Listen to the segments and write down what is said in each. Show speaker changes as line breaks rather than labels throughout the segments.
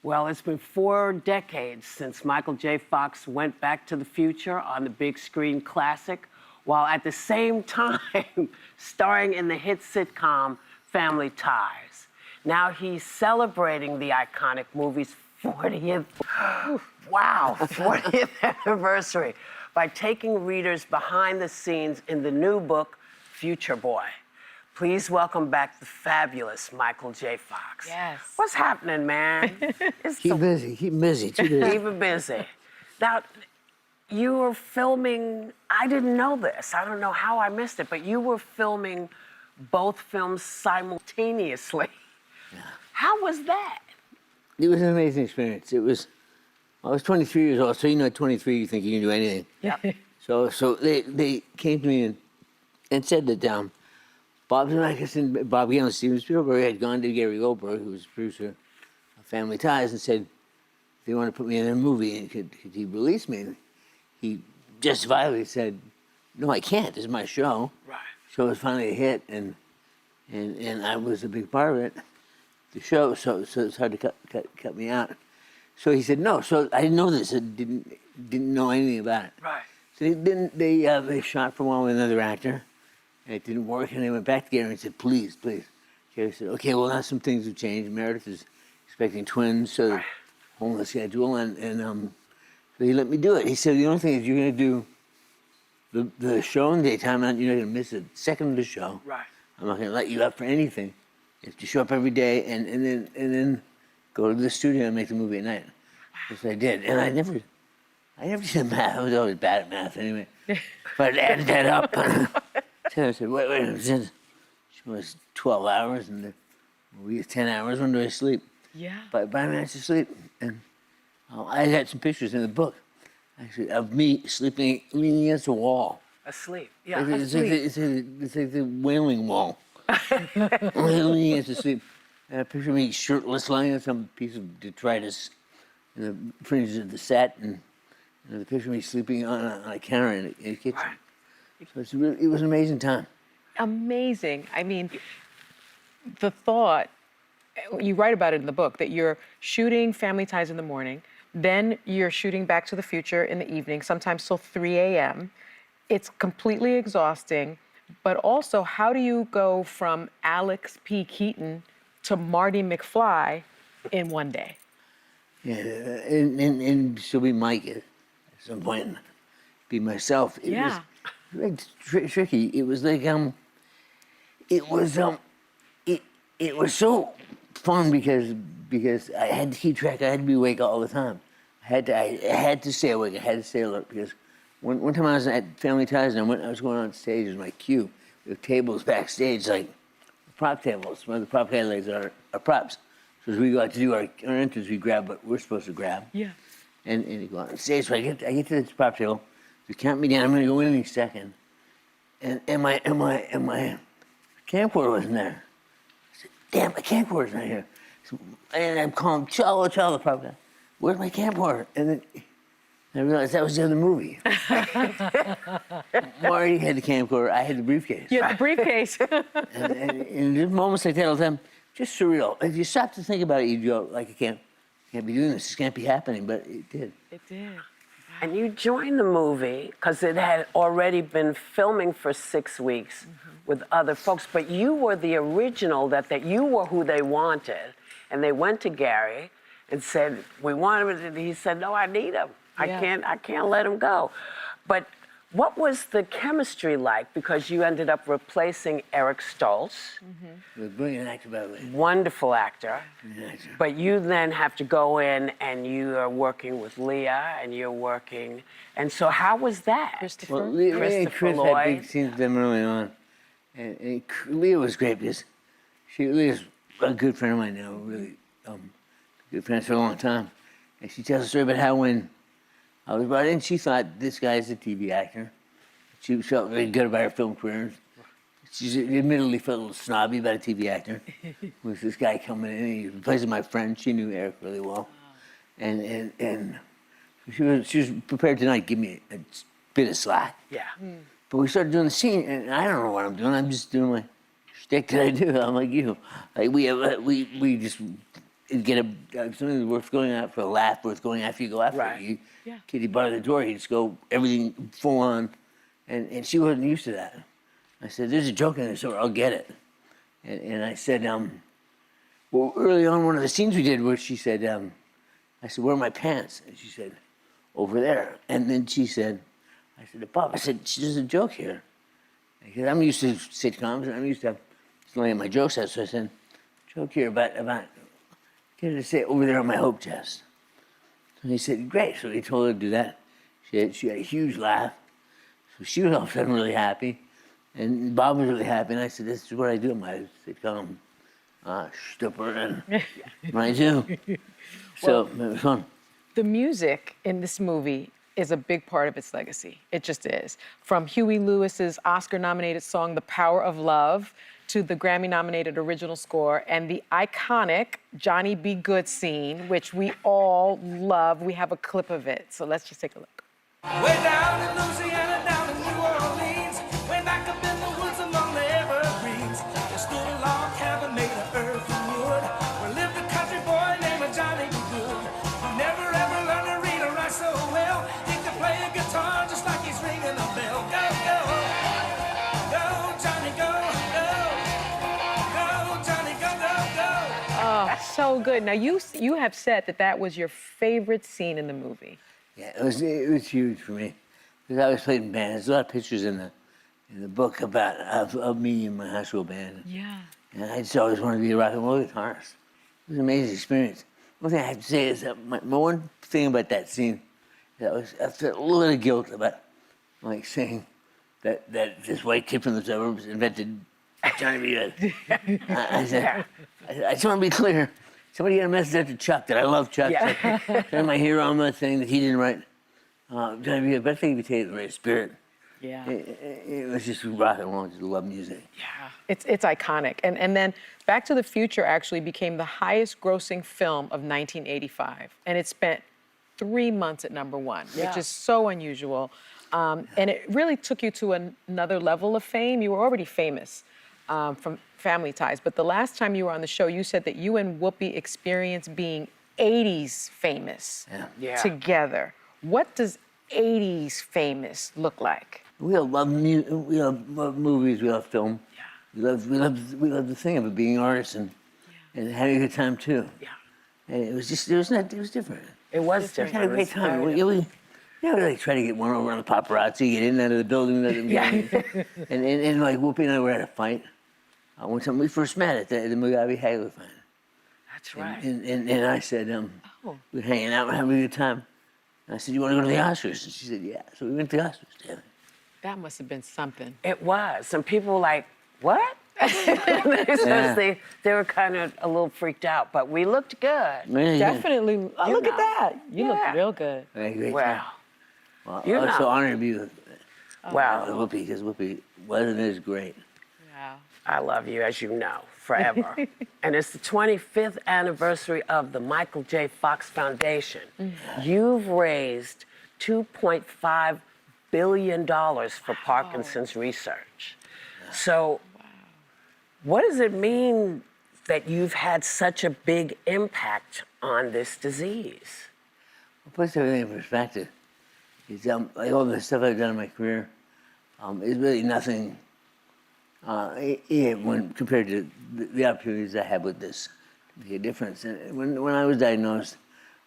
Well, it's been 4 decades since Michael J. Fox went back to the future on the big screen classic, while at the same time starring in the hit sitcom Family Ties. Now he's celebrating the iconic movie's 40th, wow, 40th anniversary by taking readers behind the scenes in the new book, Future Boy. Please welcome back the fabulous Michael J. Fox.
Yes.
What's happening, man?
Keep busy, too busy.
Keep busy. Now, you were filming, I didn't know this. I don't know how I missed it, but you were filming both films simultaneously.
Yeah.
How was that?
It was an amazing experience. I was 23 years old, so you know at 23 you think you can do anything.
Yep.
So they came to me and said that Bob Zemeckis and Bob Gale and Steven Spielberg had gone to Gary Goldberg, who was the producer of Family Ties, and said they want to put me in a movie and could he release me? And he justifiably said, "No, I can't. This is my show."
Right.
Show was finally a hit, and I was a big part of it, the show. So it's hard to cut me out. So he said no. So I didn't know this. I didn't know anything about it.
Right.
So they shot for a while with another actor. And it didn't work, and they went back to Gary and said, please. Gary said, okay, well, now some things have changed. Meredith is expecting twins, so the whole new schedule, and so he let me do it. He said, the only thing is you're going to do the show in the daytime, and you're not going to miss a second of the show.
Right.
I'm not going to let you up for anything. You have to show up every day, and then go to the studio and make the movie at night. Which I did, and I never did math. I was always bad at math anyway. But I added that up. So I said, wait a minute, since she was 12 hours and the movie is 10 hours, when do I sleep?
Yeah.
But I managed to sleep. And I had some pictures in the book, actually, of me sleeping, leaning against a wall.
Asleep. Yeah.
It's like the wailing wall. Leaning against the sleep. And a picture of me shirtless, lying on some piece of detritus in the fringes of the set, and the picture of me sleeping on a counter in a kitchen.
Right.
So it was an amazing time.
Amazing. I mean, the thought, you write about it in the book, that you're shooting Family Ties in the morning, then you're shooting Back to the Future in the evening, sometimes till 3 a.m. It's completely exhausting, but also how do you go from Alex P. Keaton to Marty McFly in one day?
Yeah, and so be Mike at some point, and be myself. It was very tricky. It was like it was so fun because I had to keep track. I had to be awake all the time. I had to stay awake. I had to stay alert because one time I was at Family Ties and I was going on stage as my cue. We have tables backstage, like prop tables. One of the prop categories are props. So as we go out to do our entrance, we grab what we're supposed to grab.
Yeah.
And you go on stage. So I get to this prop table. You count me down. I'm going to go in any second. And my camcorder wasn't there. I said, damn, my camcorder's not here. So, and I'm calling Charlo, the prop guy. Where's my camcorder? And then I realized that was the other movie. Marty had the camcorder. I had the briefcase.
You had the briefcase.
and in just moments like that all the time, just surreal. If you stop to think about it, you go, like, I can't be doing this. This can't be happening. But it did.
It did.
And you joined the movie because it had already been filming for 6 weeks with other folks, but you were the original, that you were who they wanted. And they went to Gary and said, we want him, and he said, no, I need him.
Yeah.
I can't let him go. But what was the chemistry like? Because you ended up replacing Eric Stoltz.
A brilliant actor, by the way.
Wonderful actor.
Brilliant actor.
But you then have to go in and you are working with Leah and you're working. And so how was that?
Christopher?
Well, Leah and
Christopher
Chris
Lloyd.
had big scenes with them early on. And Leah was great because Leah's a good friend of mine now, really good friends for a long time. And she tells a story about how when I was brought in, she thought this guy's a TV actor. She felt very good about her film career. She admittedly felt a little snobby about a TV actor. Was this guy coming in, he replaced my friend. She knew Eric really well. And she was prepared to not give me a bit of slack.
Yeah.
But we started doing the scene, and I don't know what I'm doing. I'm just doing my shtick that I do. I'm like you. Like we just get something worth going out for a laugh, worth going after you go after.
Right.
You,
Yeah.
Kitty bar the door, he'd just go everything full on, and she wasn't used to that. I said, "There's a joke in this, or I'll get it." And I said, well, early on, one of the scenes we did where she said, I said, "Where are my pants?" And she said, "Over there." And then she said, I said, "Bob," I said, "There's a joke here." Because I'm used to sitcoms, and I'm used to laying my jokes out. So I said, "Joke here about get her to say over there on my hope chest." And he said, "Great." So he told her to do that. She had a huge laugh. So she was all of a sudden really happy. And Bob was really happy. And I said, "This is what I do in my sitcom. Stupor and what I do." So it was fun.
The music in this movie is a big part of its legacy. It just is. From Huey Lewis's Oscar-nominated song, The Power of Love, to the Grammy-nominated original score, and the iconic Johnny B. Good scene, which we all love. We have a clip of it, so let's just take a look.
Way down in Louisiana, down in New Orleans, way back up in the woods among the evergreens, there stood a log cabin made of earth and wood, where lived a country boy named Johnny B. Good, who never ever learned to read or write so well. He could play a guitar just like he's ringing a bell. Go, go, go, Johnny, go, go, go, Johnny, go, go, go.
Oh, so good. Now, you have said that was your favorite scene in the movie.
Yeah, it was huge for me because I always played in bands. There's a lot of pictures in the book about of me and my high school band.
Yeah.
And I just always wanted to be a rock and roll guitarist. It was an amazing experience. One thing I have to say is that my one thing about that scene, I felt a little bit of guilt about like saying that this white kid from the suburbs invented Johnny B. Good. I said, I just want to be clear. Somebody got a message out to Chuck that I love Chuck.
Yeah.
Chuck, my hero, I'm not saying that he didn't write Johnny B. Good, but I think if you take it in the right spirit,
Yeah.
it was just rock and roll. I just love music.
Yeah. It's iconic. And then Back to the Future actually became the highest grossing film of 1985. And it spent 3 months at #1,
Yeah.
which is so unusual. And it really took you to another level of fame. You were already famous from Family Ties, but the last time you were on the show, you said that you and Whoopi experienced being 80s famous
Yeah.
together. What does 80s famous look like?
We all love love movies. We love film.
Yeah.
We love the thing of it being artists and having a good time too.
Yeah.
And it was different.
It was
We
different.
had a great time. We like try to get one over on the paparazzi, get in and out of the building, and like Whoopi and I were at a fight. One time we first met at the Mugabe Hagler fight.
That's right.
And I said, we were hanging out, we're having a good time. And I said, "You want to go to the Oscars?" And she said, "Yeah." So we went to the Oscars together.
That must have been something.
It was. Some people were like, "What?" they were kind of a little freaked out, but we looked good.
Yeah.
Definitely. Look
know.
at that. You look
Yeah.
real good.
We had a great
Wow.
time. Well,
You
I was
know.
so honored to be with
Wow.
Whoopi because Whoopi was and is great.
Wow.
I love you, as you know, forever. And it's the 25th anniversary of the Michael J. Fox Foundation. You've raised $2.5 billion for Parkinson's research. So, what does it mean that you've had such a big impact on this disease?
It puts everything in perspective. It's, like all the stuff I've done in my career is really nothing when compared to the opportunities I had with this to make a difference. And when I was diagnosed,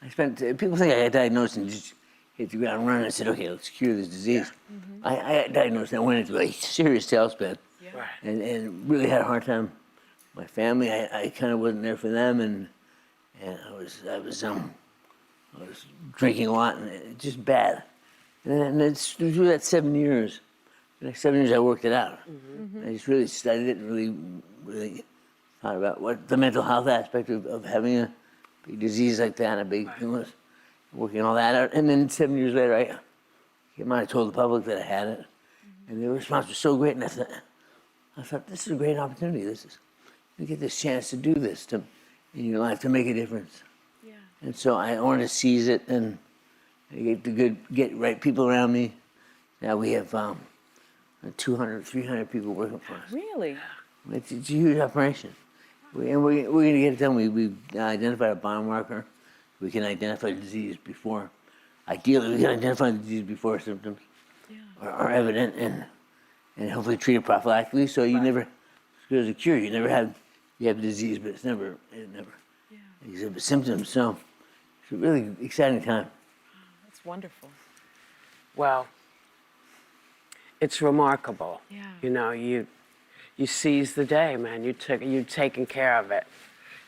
people think I got diagnosed and just hit the ground running. I said, "Okay, let's cure this disease." I got diagnosed and I went into a serious tailspin
Right.
and really had a hard time. My family, I kind of wasn't there for them, and I was drinking a lot and just bad. And it's through that 7 years. The next 7 years, I worked it out. I just really studied it and really thought about what the mental health aspect of having a big disease like that, a big illness, working all that out. And then 7 years later, I came out and told the public that I had it. And the response was so great. And I thought, this is a great opportunity. You get this chance to do this in your life, to make a difference.
Yeah.
And so I wanted to seize it and get right people around me. Now we have 200, 300 people working for us.
Really?
It's a huge operation. We're going to get it done. We identified a biomarker. We can identify the disease before. Ideally, we can identify the disease before symptoms are evident, and hopefully treat it prophylactically. So you never, there's a cure. You have the disease, but it never exhibits symptoms. So it's a really exciting time.
That's wonderful.
Well, it's remarkable.
Yeah.
You know, you seize the day, man. You're taking care of it.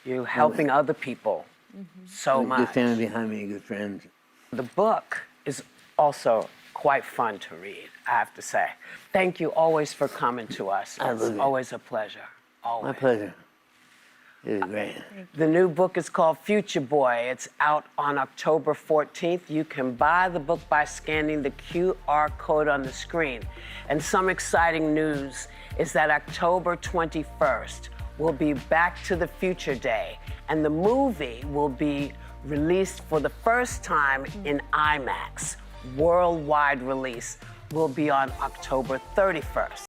You're helping other people so
Good
much.
family behind me, good friends.
The book is also quite fun to read, I have to say. Thank you always for coming to us.
I
It's
love it.
always a pleasure. Always.
My pleasure. It was great.
The new book is called Future Boy. It's out on October 14th. You can buy the book by scanning the QR code on the screen. And some exciting news is that October 21st will be Back to the Future Day, and the movie will be released for the first time in IMAX. Worldwide release will be on October 31st.